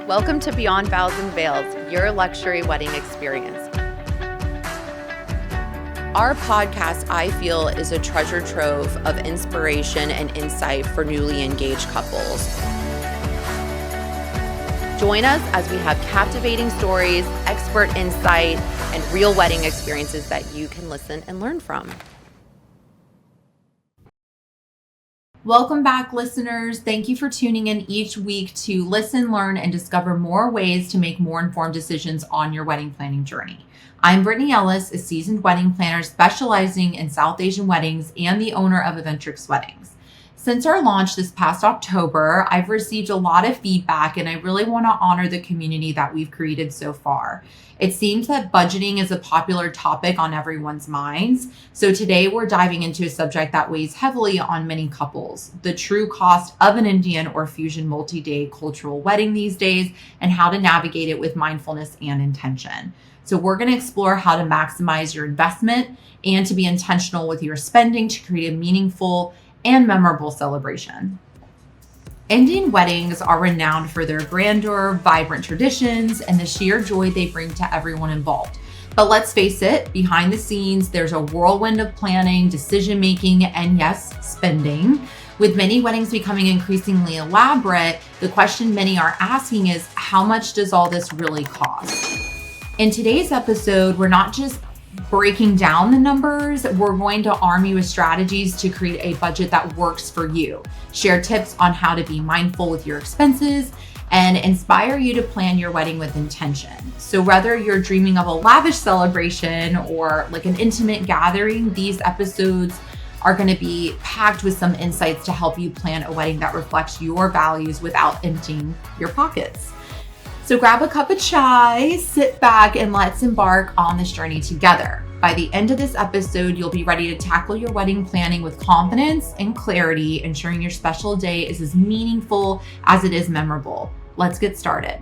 Welcome to Beyond Vows Veils, your luxury wedding experience. Our podcast, I feel, is a treasure trove of inspiration and insight for newly engaged couples. Join us as we have captivating stories, expert insight, and real wedding experiences that you can listen and learn from. Welcome back, listeners. Thank you for tuning in each week to listen, learn, and discover more ways to make more informed decisions on your wedding planning journey. I'm Brittany Ellis, a seasoned wedding planner specializing in South Asian weddings and the owner of Eventrix Weddings. Since our launch this past October, I've received a lot of feedback, and I really want to honor the community that we've created so far. It seems that budgeting is a popular topic on everyone's minds. So today we're diving into a subject that weighs heavily on many couples: the true cost of an Indian or fusion multi-day cultural wedding these days, and how to navigate it with mindfulness and intention. So we're going to explore how to maximize your investment and to be intentional with your spending to create a meaningful and memorable celebration. Indian weddings are renowned for their grandeur, vibrant traditions, and the sheer joy they bring to everyone involved. But let's face it, behind the scenes, there's a whirlwind of planning, decision-making, and yes, spending. With many weddings becoming increasingly elaborate, the question many are asking is, how much does all this really cost? In today's episode, we're not just breaking down the numbers, we're going to arm you with strategies to create a budget that works for you, share tips on how to be mindful with your expenses, and inspire you to plan your wedding with intention. So whether you're dreaming of a lavish celebration or like an intimate gathering, these episodes are going to be packed with some insights to help you plan a wedding that reflects your values without emptying your pockets. So grab a cup of chai, sit back, and let's embark on this journey together. By the end of this episode, you'll be ready to tackle your wedding planning with confidence and clarity, ensuring your special day is as meaningful as it is memorable. Let's get started.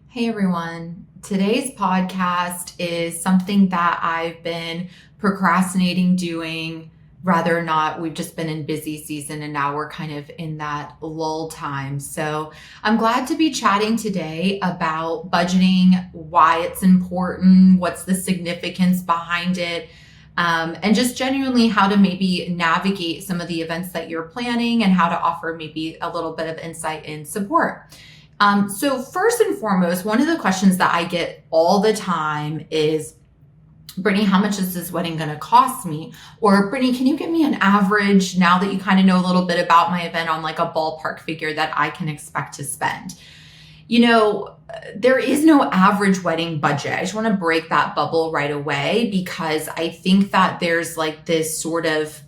Hey everyone. Today's podcast is something that I've been procrastinating doing. Rather not, we've just been in busy season and now we're kind of in that lull time. So I'm glad to be chatting today about budgeting, why it's important, what's the significance behind it, and just genuinely how to maybe navigate some of the events that you're planning and how to offer maybe a little bit of insight and support. So first and foremost, one of the questions that I get all the time is, Brittany, how much is this wedding going to cost me? Or Brittany, can you give me an average now that you kind of know a little bit about my event on like a ballpark figure that I can expect to spend? You know, there is no average wedding budget. I just want to break that bubble right away because I think that there's like this sort of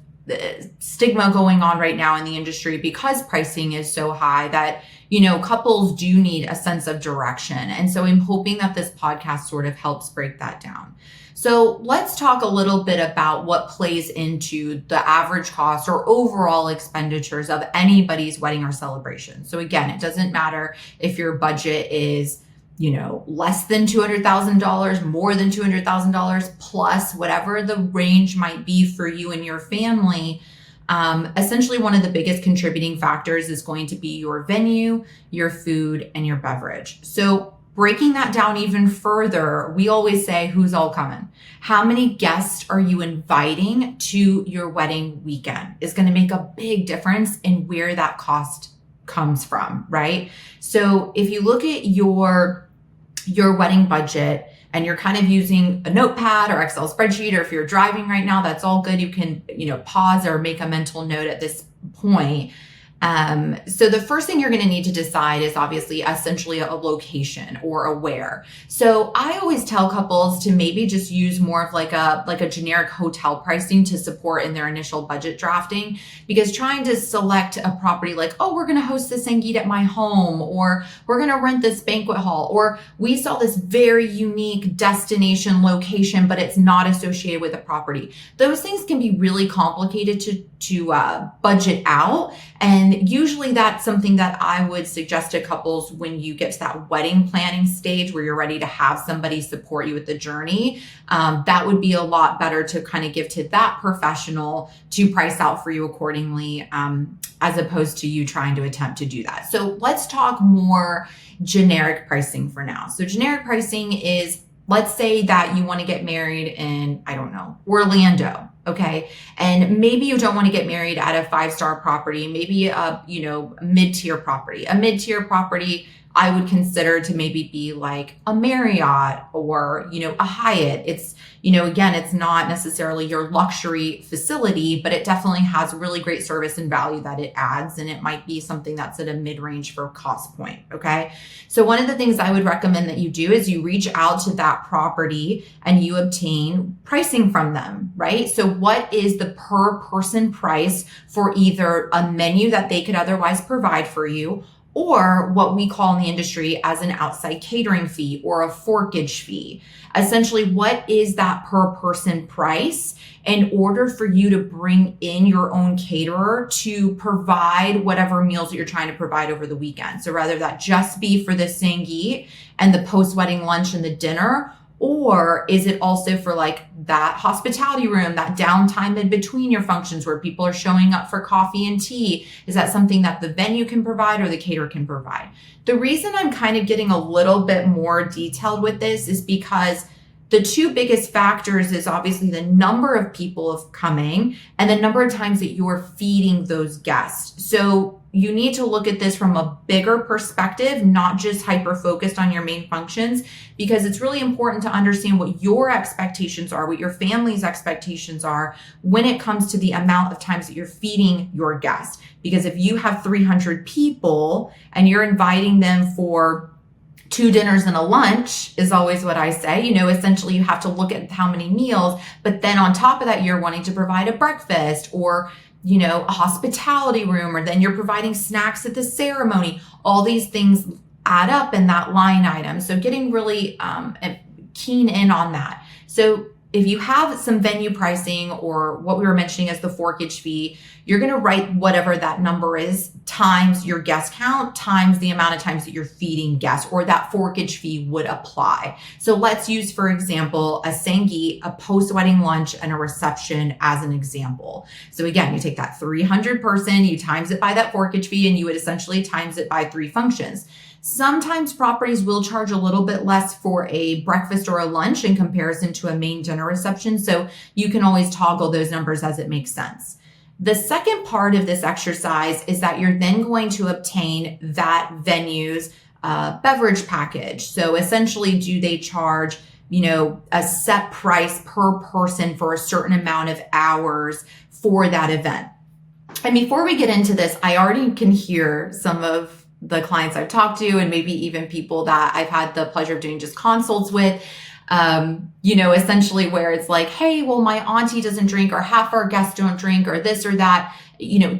stigma going on right now in the industry because pricing is so high that, you know, couples do need a sense of direction. And so I'm hoping that this podcast sort of helps break that down. So let's talk a little bit about what plays into the average cost or overall expenditures of anybody's wedding or celebration. So again, it doesn't matter if your budget is, you know, less than $200,000, more than $200,000 plus, whatever the range might be for you and your family. Essentially, one of the biggest contributing factors is going to be your venue, your food, and your beverage. So breaking that down even further, we always say, who's all coming? How many guests are you inviting to your wedding weekend is going to make a big difference in where that cost comes from, right? So if you look at your wedding budget and you're kind of using a notepad or Excel spreadsheet, or if you're driving right now, that's all good. You can, you know, pause or make a mental note at this point. So the first thing you're going to need to decide is obviously essentially a location or a where. So I always tell couples to maybe just use more of like a generic hotel pricing to support in their initial budget drafting, because trying to select a property like, oh, we're going to host this Sangeet at my home, or we're going to rent this banquet hall, or we saw this very unique destination location, but it's not associated with a property. Those things can be really complicated budget out. And usually that's something that I would suggest to couples when you get to that wedding planning stage where you're ready to have somebody support you with the journey. That would be a lot better to kind of give to that professional to price out for you accordingly, as opposed to you trying to attempt to do that. So let's talk more generic pricing for now. So generic pricing is, let's say that you want to get married in, I don't know, Orlando. Okay. And maybe you don't want to get married at a 5-star property, maybe a, mid-tier property. A mid-tier property I would consider to maybe be like a Marriott or, a Hyatt. It's, again, it's not necessarily your luxury facility, but it definitely has really great service and value that it adds. And it might be something that's at a mid-range for cost point. Okay. So one of the things I would recommend that you do is you reach out to that property and you obtain pricing from them, right? So what is the per person price for either a menu that they could otherwise provide for you, or what we call in the industry as an outside catering fee or a forkage fee? Essentially, what is that per person price in order for you to bring in your own caterer to provide whatever meals that you're trying to provide over the weekend? So rather that just be for the Sangeet and the post-wedding lunch and the dinner, or is it also for like that hospitality room, that downtime in between your functions where people are showing up for coffee and tea? Is that something that the venue can provide or the caterer can provide? The reason I'm kind of getting a little bit more detailed with this is because the two biggest factors is obviously the number of people of coming and the number of times that you're feeding those guests. So you need to look at this from a bigger perspective, not just hyper-focused on your main functions, because it's really important to understand what your expectations are, what your family's expectations are when it comes to the amount of times that you're feeding your guests. Because if you have 300 people and you're inviting them for 2 dinners and a lunch is always what I say. Essentially you have to look at how many meals, but then on top of that, you're wanting to provide a breakfast or, a hospitality room, or then you're providing snacks at the ceremony. All these things add up in that line item. So getting really keen in on that. So if you have some venue pricing or what we were mentioning as the forkage fee, you're going to write whatever that number is times your guest count times the amount of times that you're feeding guests, or that forkage fee would apply. So let's use, for example, a Sangeet, a post-wedding lunch, and a reception as an example. So again, you take that 300 person, you times it by that forkage fee, and you would essentially times it by 3 functions. Sometimes properties will charge a little bit less for a breakfast or a lunch in comparison to a main dinner reception. So you can always toggle those numbers as it makes sense. The second part of this exercise is that you're then going to obtain that venue's beverage package. So essentially, do they charge, a set price per person for a certain amount of hours for that event? And before we get into this, I already can hear some of the clients I've talked to, and maybe even people that I've had the pleasure of doing just consults with, essentially where it's like, hey, well, my auntie doesn't drink, or half our guests don't drink, or this or that,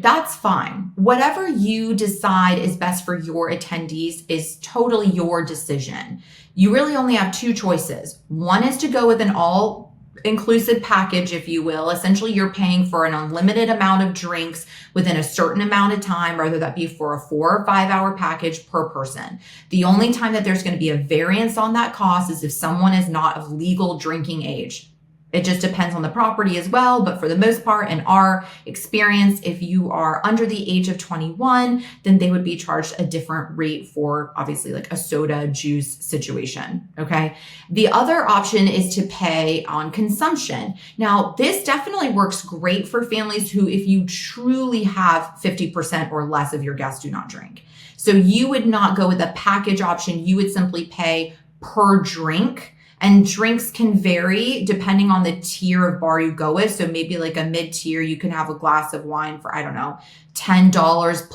that's fine. Whatever you decide is best for your attendees is totally your decision. You really only have 2 choices. One is to go with an all-inclusive package, if you will. Essentially, you're paying for an unlimited amount of drinks within a certain amount of time, whether that be for a 4 or 5 hour package per person. The only time that there's going to be a variance on that cost is if someone is not of legal drinking age. It just depends on the property as well. But for the most part, in our experience, if you are under the age of 21, then they would be charged a different rate for obviously like a soda juice situation. Okay. The other option is to pay on consumption. Now, this definitely works great for families who, if you truly have 50% or less of your guests do not drink. So you would not go with a package option. You would simply pay per drink. And drinks can vary depending on the tier of bar you go with. So maybe like a mid-tier, you can have a glass of wine for, I don't know, $10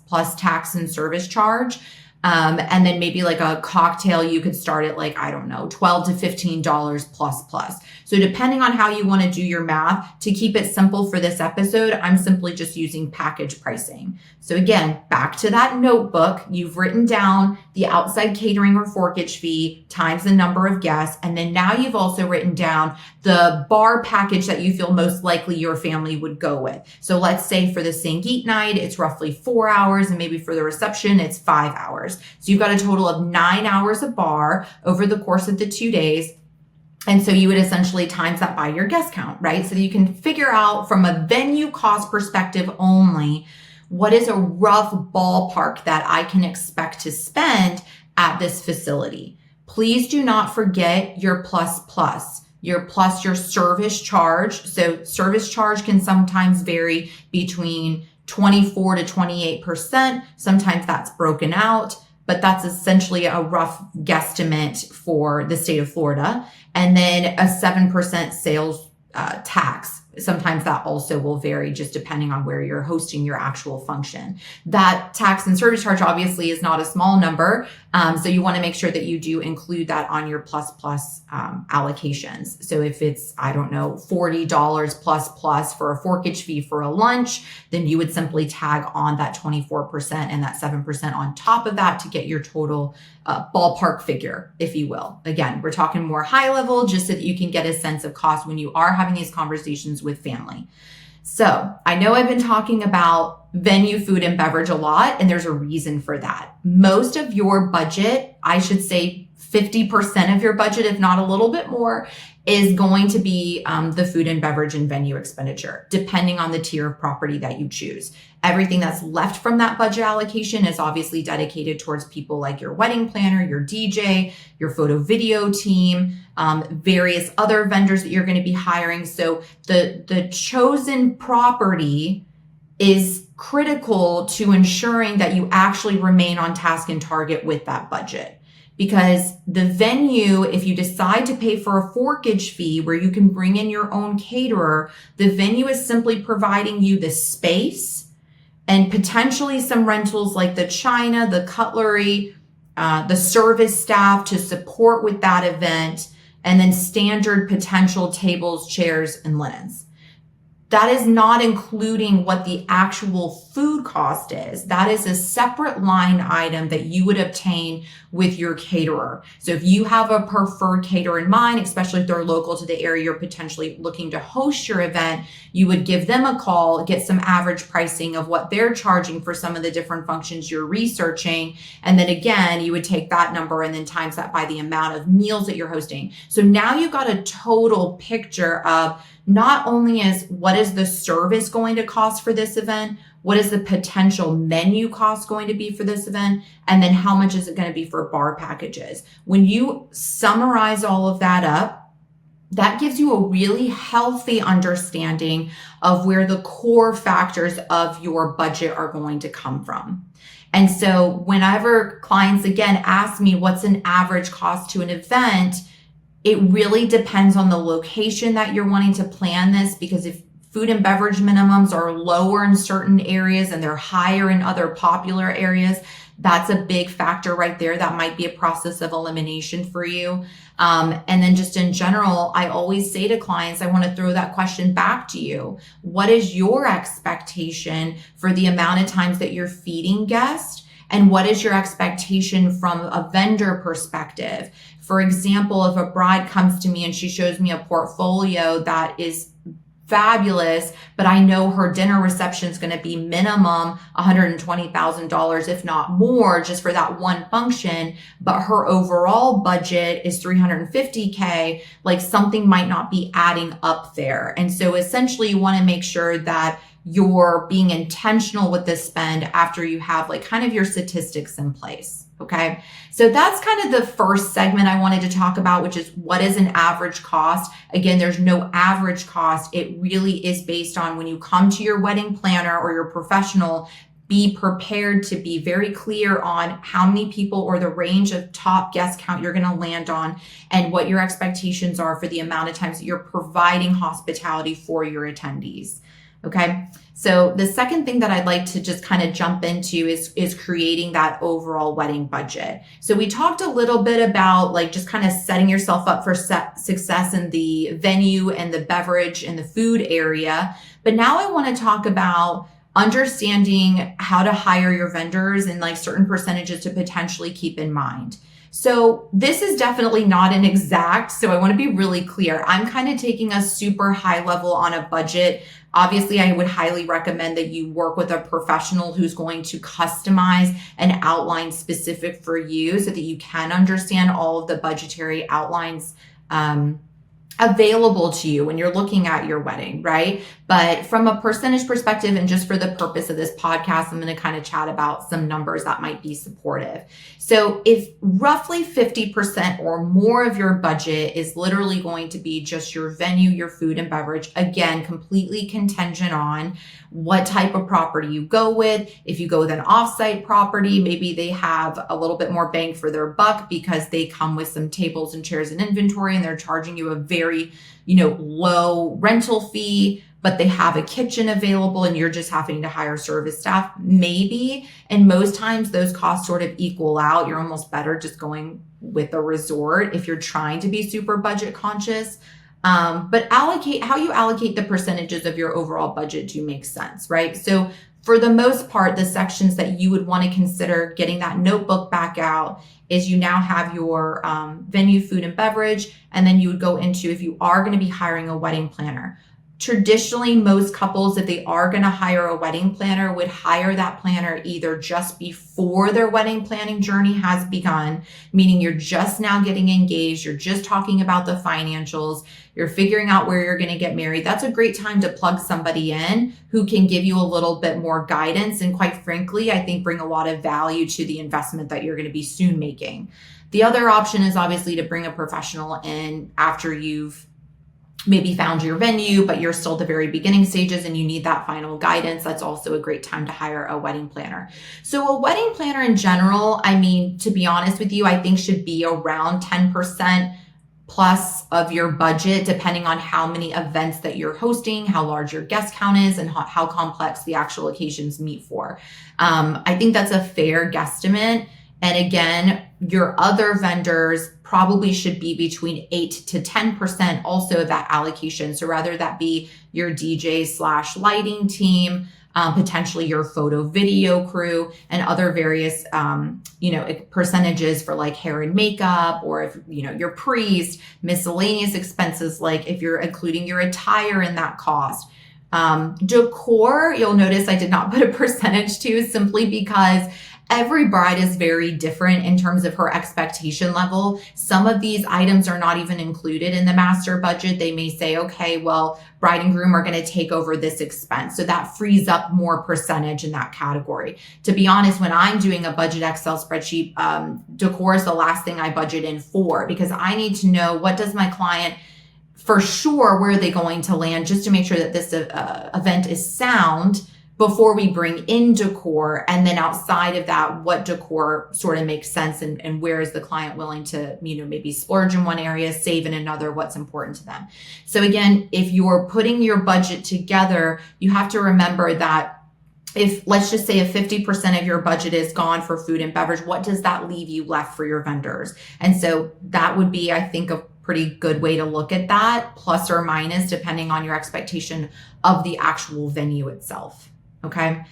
plus tax and service charge. And then maybe like a cocktail, you could start at like, I don't know, $12 to $15 plus. So depending on how you want to do your math, to keep it simple for this episode, I'm simply just using package pricing. So again, back to that notebook, you've written down the outside catering or forkage fee times the number of guests. And then now you've also written down the bar package that you feel most likely your family would go with. So let's say for the sink eat night, it's roughly 4 hours, and maybe for the reception, it's 5 hours. So you've got a total of 9 hours of bar over the course of the 2 days. And so you would essentially times that by your guest count, right? So that you can figure out from a venue cost perspective only, what is a rough ballpark that I can expect to spend at this facility. Please do not forget your your service charge. So service charge can sometimes vary between 24 to 28%. Sometimes that's broken out, but that's essentially a rough guesstimate for the state of Florida. And then a 7% sales tax. Sometimes that also will vary just depending on where you're hosting your actual function. That tax and service charge obviously is not a small number. So you want to make sure that you do include that on your allocations. So if it's, I don't know, $40 plus for a forkage fee for a lunch, then you would simply tag on that 24% and that 7% on top of that to get your total ballpark figure, if you will. Again, we're talking more high level just so that you can get a sense of cost when you are having these conversations with family. So I know I've been talking about venue, food, and beverage a lot, and there's a reason for that. Most of your budget, I should say 50% of your budget, if not a little bit more, is going to be the food and beverage and venue expenditure, depending on the tier of property that you choose. Everything that's left from that budget allocation is obviously dedicated towards people like your wedding planner, your DJ, your photo video team, various other vendors that you're going to be hiring. So the chosen property is critical to ensuring that you actually remain on task and target with that budget. Because the venue, if you decide to pay for a forkage fee where you can bring in your own caterer, the venue is simply providing you the space and potentially some rentals like the china, the cutlery, the service staff to support with that event, and then standard potential tables, chairs, and linens. That is not including what the actual food cost is. That is a separate line item that you would obtain with your caterer. So if you have a preferred caterer in mind, especially if they're local to the area you're potentially looking to host your event, you would give them a call, get some average pricing of what they're charging for some of the different functions you're researching. And then again, you would take that number and then times that by the amount of meals that you're hosting. So now you've got a total picture of not only is what is the service going to cost for this event, what is the potential menu cost going to be for this event, and then how much is it going to be for bar packages. When you summarize all of that up, that gives you a really healthy understanding of where the core factors of your budget are going to come from. And so whenever clients, again, ask me what's an average cost to an event, it really depends on the location that you're wanting to plan this, because if food and beverage minimums are lower in certain areas and they're higher in other popular areas, that's a big factor right there. That might be a process of elimination for you. And then just in general, I always say to clients, I want to throw that question back to you. What is your expectation for the amount of times that you're feeding guests? And what is your expectation from a vendor perspective? For example, if a bride comes to me and she shows me a portfolio that is fabulous, but I know her dinner reception is going to be minimum $120,000, if not more, just for that one function, but her overall budget is $350K, like something might not be adding up there. And so essentially you want to make sure that you're being intentional with this spend after you have like kind of your statistics in place. Okay. So that's kind of the first segment I wanted to talk about, which is what is an average cost? Again, there's no average cost. It really is based on when you come to your wedding planner or your professional, be prepared to be very clear on how many people or the range of top guest count you're going to land on and what your expectations are for the amount of times that you're providing hospitality for your attendees. Okay. So the second thing that I'd like to just kind of jump into is creating that overall wedding budget. So we talked a little bit about like just kind of setting yourself up for success in the venue and the beverage and the food area. But now I want to talk about understanding how to hire your vendors and like certain percentages to potentially keep in mind. So this is definitely not an exact, so I want to be really clear. I'm kind of taking a super high level on a budget. Obviously, I would highly recommend that you work with a professional who's going to customize and outline specific for you so that you can understand all of the budgetary outlines available to you when you're looking at your wedding, right? But from a percentage perspective, and just for the purpose of this podcast, I'm going to kind of chat about some numbers that might be supportive. So if roughly 50% or more of your budget is literally going to be just your venue, your food and beverage, again, completely contingent on what type of property you go with. If you go with an offsite property, maybe they have a little bit more bang for their buck because they come with some tables and chairs and inventory and they're charging you a very, low rental fee, but they have a kitchen available and you're just having to hire service staff, maybe. And most times those costs sort of equal out. You're almost better just going with a resort if you're trying to be super budget conscious. But how you allocate the percentages of your overall budget do make sense, right? So for the most part, the sections that you would want to consider getting that notebook back out is you now have your venue, food and beverage, and then you would go into, if you are going to be hiring a wedding planner. Traditionally, most couples, if they are going to hire a wedding planner, would hire that planner either just before their wedding planning journey has begun, meaning you're just now getting engaged, you're just talking about the financials, you're figuring out where you're going to get married. That's a great time to plug somebody in who can give you a little bit more guidance and, quite frankly, I think bring a lot of value to the investment that you're going to be soon making. The other option is obviously to bring a professional in after you've maybe found your venue, but you're still at the very beginning stages and you need that final guidance. That's also a great time to hire a wedding planner. So a wedding planner in general, to be honest with you, I think should be around 10% plus of your budget, depending on how many events that you're hosting, how large your guest count is, and how complex the actual occasions meet for. I think that's a fair guesstimate. And again, your other vendors probably should be between 8 to 10% also of that allocation. So rather that be your DJ/lighting team, potentially your photo video crew, and other various, percentages for like hair and makeup, or if, your priest, miscellaneous expenses, like if you're including your attire in that cost. Decor, you'll notice I did not put a percentage to, simply because every bride is very different in terms of her expectation level. Some of these items are not even included in the master budget. They may say, okay, well, bride and groom are going to take over this expense. So that frees up more percentage in that category. To be honest, when I'm doing a budget Excel spreadsheet, decor is the last thing I budget in for, because I need to know, what does my client for sure, where are they going to land, just to make sure that this event is sound before we bring in decor. And then outside of that, what decor sort of makes sense, and where is the client willing to, maybe splurge in one area, save in another, what's important to them. So again, if you're putting your budget together, you have to remember that if, let's just say, if 50% of your budget is gone for food and beverage, what does that leave you left for your vendors? And so that would be, I think, a pretty good way to look at that, plus or minus, depending on your expectation of the actual venue itself. Okay.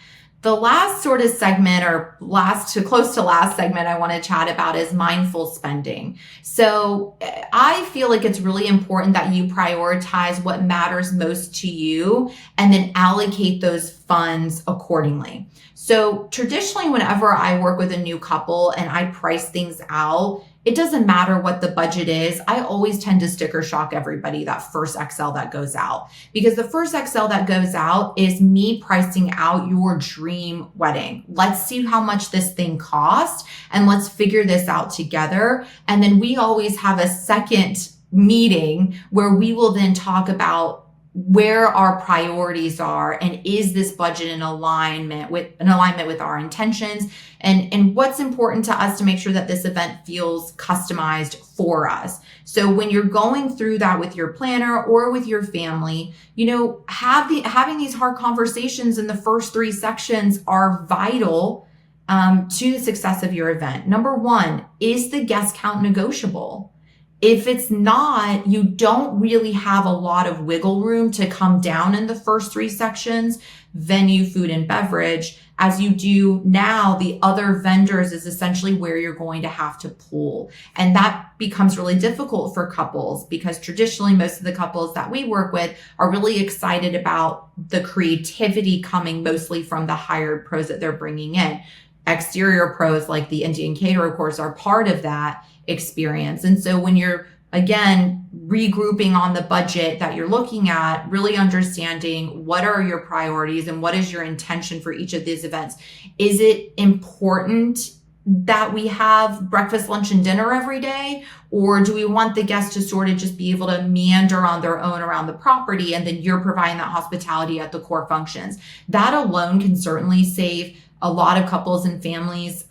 The last sort of segment, or close to last segment I want to chat about, is mindful spending. So I feel like it's really important that you prioritize what matters most to you and then allocate those funds accordingly. So traditionally, whenever I work with a new couple and I price things out, it doesn't matter what the budget is. I always tend to sticker shock everybody that first Excel that goes out, because the first Excel that goes out is me pricing out your dream wedding. Let's see how much this thing costs and let's figure this out together. And then we always have a second meeting where we will then talk about where our priorities are, and is this budget in alignment with our intentions, and what's important to us to make sure that this event feels customized for us. So when you're going through that with your planner or with your family, having these hard conversations in the first 3 sections are vital to the success of your event. Number 1, is the guest count negotiable? If it's not, you don't really have a lot of wiggle room to come down in the first 3 sections, venue, food, and beverage. As you do now, the other vendors is essentially where you're going to have to pull. And that becomes really difficult for couples, because traditionally most of the couples that we work with are really excited about the creativity coming mostly from the hired pros that they're bringing in. Exterior pros like the Indian caterer, of course, are part of that experience. And so when you're, again, regrouping on the budget that you're looking at, really understanding what are your priorities and what is your intention for each of these events. Is it important that we have breakfast, lunch, and dinner every day? Or do we want the guests to sort of just be able to meander on their own around the property, and then you're providing that hospitality at the core functions? That alone can certainly save a lot of couples and families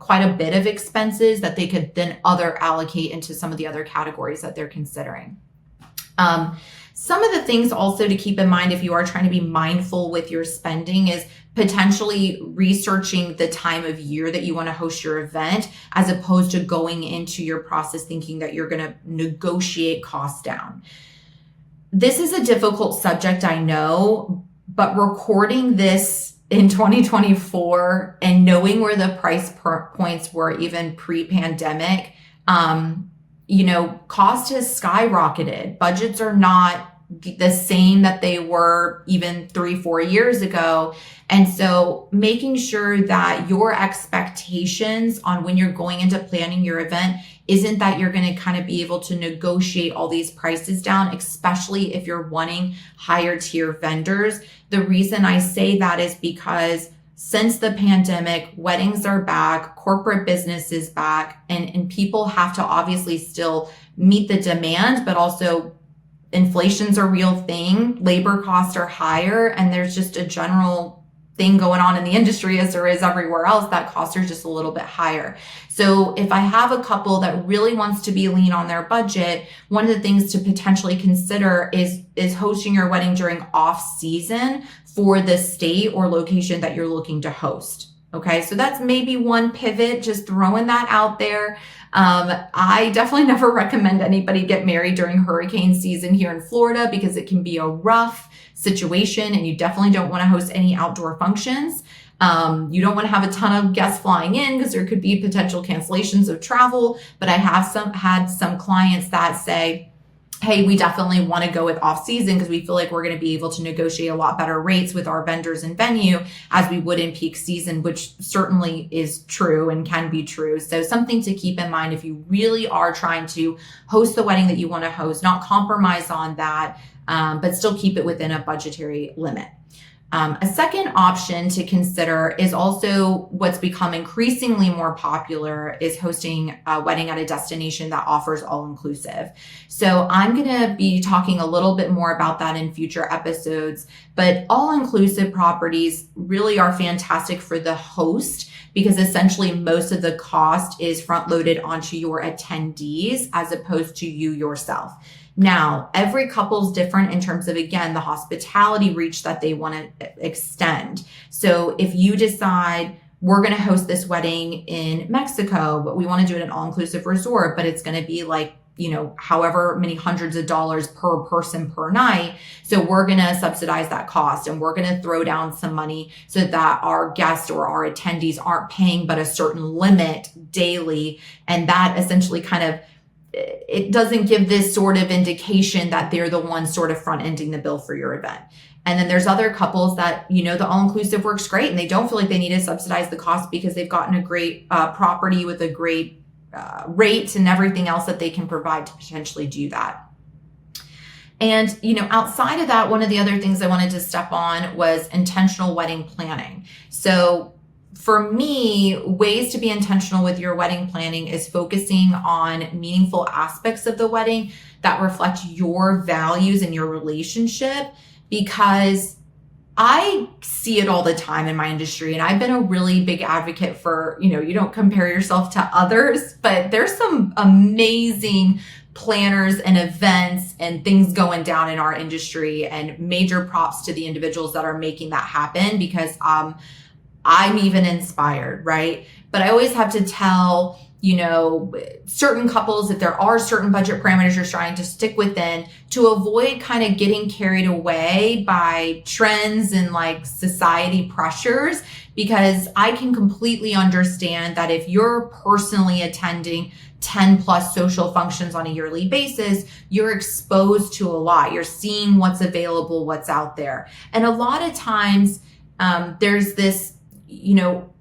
quite a bit of expenses that they could then allocate into some of the other categories that they're considering. Some of the things also to keep in mind if you are trying to be mindful with your spending is potentially researching the time of year that you want to host your event, as opposed to going into your process thinking that you're going to negotiate costs down. This is a difficult subject, I know, but recording this in 2024 and knowing where the price points were even pre-pandemic, cost has skyrocketed. Budgets are not the same that they were even 3-4 years ago. And so making sure that your expectations on when you're going into planning your event isn't that you're going to kind of be able to negotiate all these prices down, especially if you're wanting higher tier vendors. The reason I say that is because since the pandemic, weddings are back, corporate business is back, and people have to obviously still meet the demand, but also inflation's a real thing. Labor costs are higher, and there's just a general thing going on in the industry, as there is everywhere else, that costs are just a little bit higher. So if I have a couple that really wants to be lean on their budget, one of the things to potentially consider is hosting your wedding during off season for the state or location that you're looking to host. Okay, so that's maybe one pivot, just throwing that out there. I definitely never recommend anybody get married during hurricane season here in Florida, because it can be a rough situation, and you definitely don't want to host any outdoor functions. You don't want to have a ton of guests flying in, because there could be potential cancellations of travel. But I have had some clients that say, hey, we definitely want to go with off season because we feel like we're going to be able to negotiate a lot better rates with our vendors and venue as we would in peak season, which certainly is true and can be true. So something to keep in mind if you really are trying to host the wedding that you want to host, not compromise on that, but still keep it within a budgetary limit. A second option to consider is also what's become increasingly more popular is hosting a wedding at a destination that offers all-inclusive. So I'm going to be talking a little bit more about that in future episodes, but all-inclusive properties really are fantastic for the host, because essentially most of the cost is front-loaded onto your attendees as opposed to you yourself. Now, every couple's different in terms of, again, the hospitality reach that they want to extend. So if you decide we're going to host this wedding in Mexico, but we want to do it an all-inclusive resort, but it's going to be like, however many hundreds of dollars per person per night. So we're going to subsidize that cost, and we're going to throw down some money so that our guests or our attendees aren't paying but a certain limit daily. And that essentially it doesn't give this sort of indication that they're the ones sort of front-ending the bill for your event. And then there's other couples that, the all-inclusive works great and they don't feel like they need to subsidize the cost because they've gotten a great property with a great rate and everything else that they can provide to potentially do that. And, outside of that, one of the other things I wanted to step on was intentional wedding planning. So for me, ways to be intentional with your wedding planning is focusing on meaningful aspects of the wedding that reflect your values and your relationship, because I see it all the time in my industry. And I've been a really big advocate for, you don't compare yourself to others, but there's some amazing planners and events and things going down in our industry, and major props to the individuals that are making that happen, because I'm even inspired, right? But I always have to tell, certain couples, if there are certain budget parameters you're trying to stick within, to avoid kind of getting carried away by trends and like society pressures, because I can completely understand that if you're personally attending 10 plus social functions on a yearly basis, you're exposed to a lot. You're seeing what's available, what's out there. And a lot of times there's this,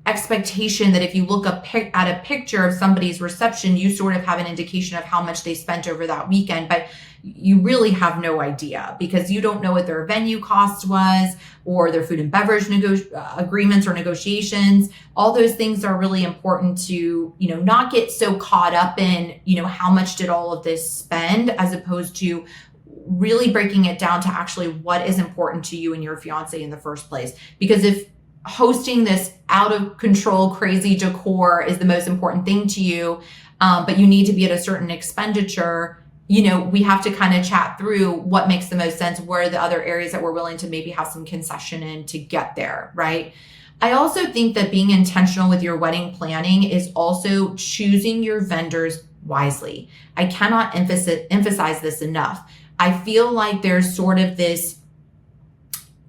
expectation that if you look at a picture of somebody's reception, you sort of have an indication of how much they spent over that weekend, but you really have no idea, because you don't know what their venue cost was, or their food and beverage agreements or negotiations. All those things are really important to, not get so caught up in, how much did all of this spend, as opposed to really breaking it down to actually what is important to you and your fiance in the first place. Because if hosting this out of control, crazy decor is the most important thing to you, but you need to be at a certain expenditure, we have to kind of chat through what makes the most sense. Where are the other areas that we're willing to maybe have some concession in to get there, right? I also think that being intentional with your wedding planning is also choosing your vendors wisely. I cannot emphasize this enough. I feel like there's sort of this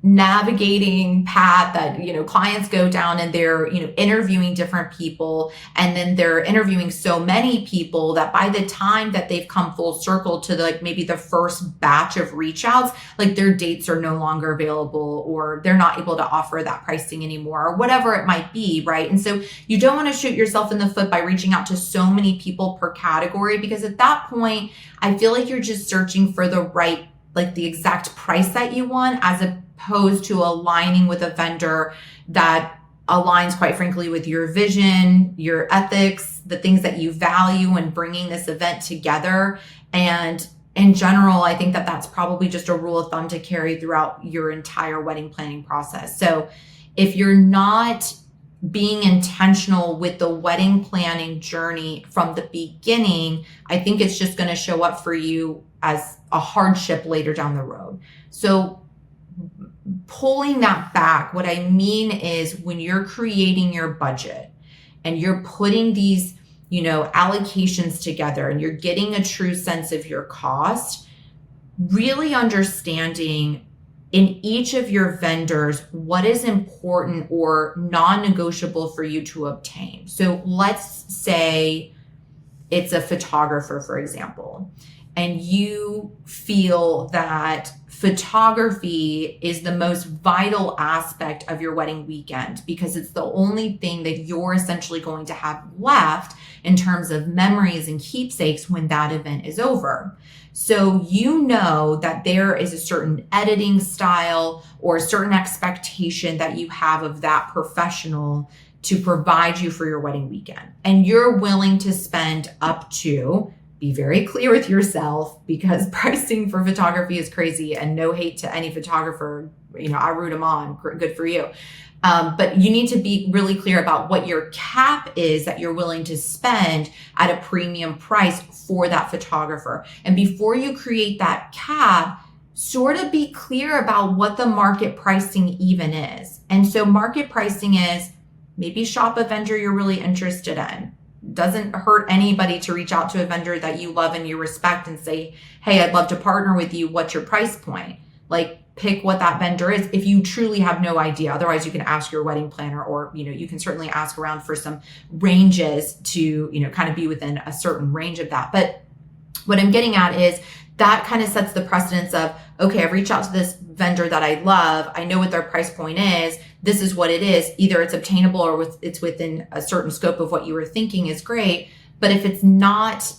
navigating path that clients go down, and they're interviewing different people, and then they're interviewing so many people that by the time that they've come full circle to maybe the first batch of reach outs, like their dates are no longer available, or they're not able to offer that pricing anymore, or whatever it might be, right? And so you don't want to shoot yourself in the foot by reaching out to so many people per category, because at that point I feel like you're just searching for the right, like the exact price that you want, as opposed to aligning with a vendor that aligns, quite frankly, with your vision, your ethics, the things that you value, and bringing this event together. And in general, I think that that's probably just a rule of thumb to carry throughout your entire wedding planning process. So if you're not being intentional with the wedding planning journey from the beginning, I think it's just going to show up for you as a hardship later down the road. So pulling that back, what I mean is, when you're creating your budget and you're putting these, allocations together, and you're getting a true sense of your cost, really understanding in each of your vendors what is important or non-negotiable for you to obtain. So let's say it's a photographer, for example, and you feel that photography is the most vital aspect of your wedding weekend, because it's the only thing that you're essentially going to have left in terms of memories and keepsakes when that event is over. So that there is a certain editing style or a certain expectation that you have of that professional to provide you for your wedding weekend. And you're willing to spend up to, be very clear with yourself, because pricing for photography is crazy, and no hate to any photographer, I root them on, good for you. But you need to be really clear about what your cap is that you're willing to spend at a premium price for that photographer. And before you create that cap, sort of be clear about what the market pricing even is. And so market pricing is, maybe shop a vendor you're really interested in. Doesn't hurt anybody to reach out to a vendor that you love and you respect and say, hey, I'd love to partner with you. What's your price point? Pick what that vendor is if you truly have no idea. Otherwise, you can ask your wedding planner, or, you can certainly ask around for some ranges to, kind of be within a certain range of that. But what I'm getting at is that kind of sets the precedence of, okay, I've reached out to this vendor that I love. I know what their price point is. This is what it is. Either it's obtainable or it's within a certain scope of what you were thinking is great. But if it's not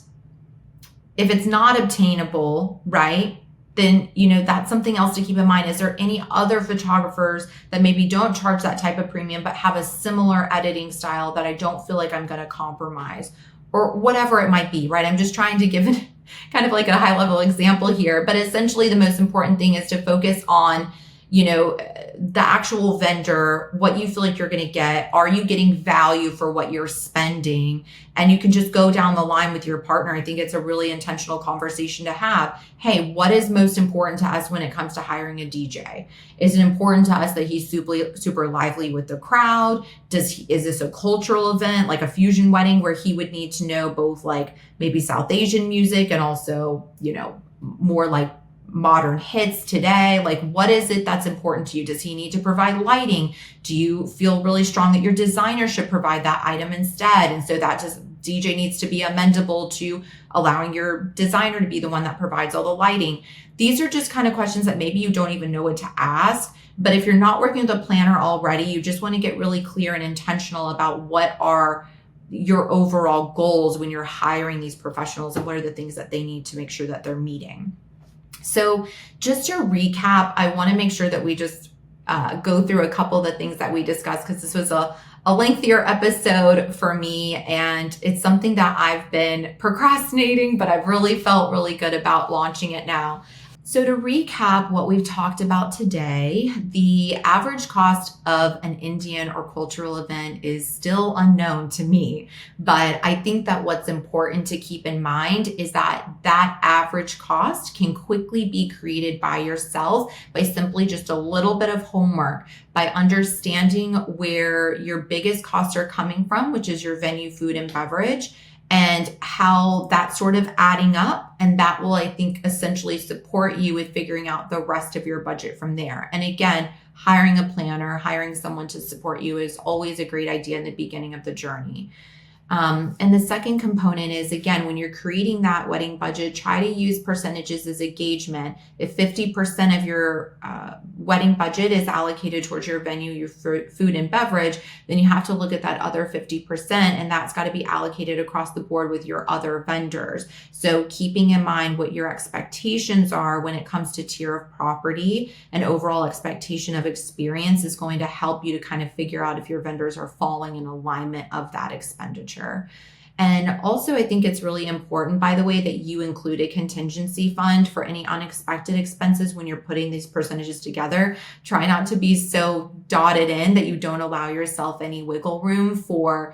obtainable, right, then, that's something else to keep in mind. Is there any other photographers that maybe don't charge that type of premium, but have a similar editing style that I don't feel like I'm going to compromise, or whatever it might be, right? I'm just trying to give it kind of like a high level example here, but essentially the most important thing is to focus on, the actual vendor, what you feel like you're going to get. Are you getting value for what you're spending? And you can just go down the line with your partner. I think it's a really intentional conversation to have. Hey, what is most important to us when it comes to hiring a DJ? Is it important to us that he's super lively with the crowd? Is this a cultural event, like a fusion wedding, where he would need to know both like maybe South Asian music and also, more like modern hits today? Like, what is it that's important to you? Does he need to provide lighting? Do you feel really strong that your designer should provide that item instead? And so that just DJ needs to be amendable to allowing your designer to be the one that provides all the lighting. These are just kind of questions that maybe you don't even know what to ask. But if you're not working with a planner already, you just want to get really clear and intentional about what are your overall goals when you're hiring these professionals, and what are the things that they need to make sure that they're meeting. So just to recap, I want to make sure that we just go through a couple of the things that we discussed, because this was a lengthier episode for me, and it's something that I've been procrastinating, but I've really felt really good about launching it now. So to recap what we've talked about today, the average cost of an Indian or cultural event is still unknown to me, but I think that what's important to keep in mind is that that average cost can quickly be created by yourself by simply just a little bit of homework, by understanding where your biggest costs are coming from, which is your venue, food, and beverage, and how that's sort of adding up. And that will, I think, essentially support you with figuring out the rest of your budget from there. And again, hiring a planner, hiring someone to support you is always a great idea in the beginning of the journey. And the second component is, again, when you're creating that wedding budget, try to use percentages as engagement. If 50% of your wedding budget is allocated towards your venue, your food and beverage, then you have to look at that other 50%, and that's got to be allocated across the board with your other vendors. So keeping in mind what your expectations are when it comes to tier of property and overall expectation of experience is going to help you to kind of figure out if your vendors are falling in alignment of that expenditure. And also, I think it's really important, by the way, that you include a contingency fund for any unexpected expenses when you're putting these percentages together. Try not to be so dotted in that you don't allow yourself any wiggle room for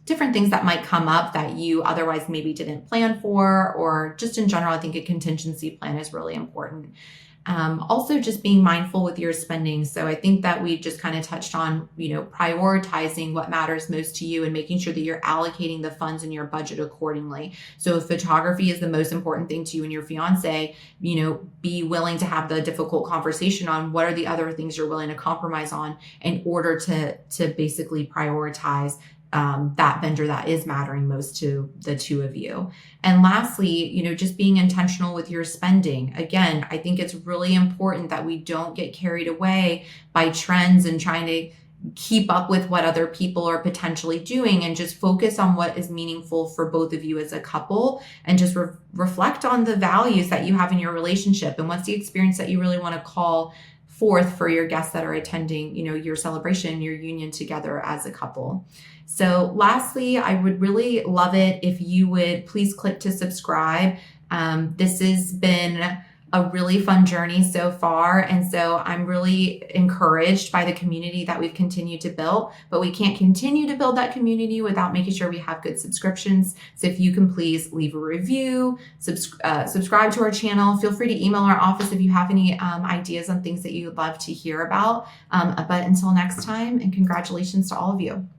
different things that might come up that you otherwise maybe didn't plan for, or just in general, I think a contingency plan is really important. Also just being mindful with your spending. So I think that we just kind of touched on, prioritizing what matters most to you and making sure that you're allocating the funds in your budget accordingly. So if photography is the most important thing to you and your fiance, be willing to have the difficult conversation on what are the other things you're willing to compromise on in order to basically prioritize that vendor that is mattering most to the two of you. And lastly, just being intentional with your spending. Again, I think it's really important that we don't get carried away by trends and trying to keep up with what other people are potentially doing, and just focus on what is meaningful for both of you as a couple, and just reflect on the values that you have in your relationship, and what's the experience that you really want to call forth for your guests that are attending, your celebration, your union together as a couple. So lastly, I would really love it if you would please click to subscribe. This has been a really fun journey so far. And so I'm really encouraged by the community that we've continued to build, but we can't continue to build that community without making sure we have good subscriptions. So if you can please leave a review, subscribe to our channel, feel free to email our office if you have any ideas on things that you would love to hear about. But until next time, and congratulations to all of you.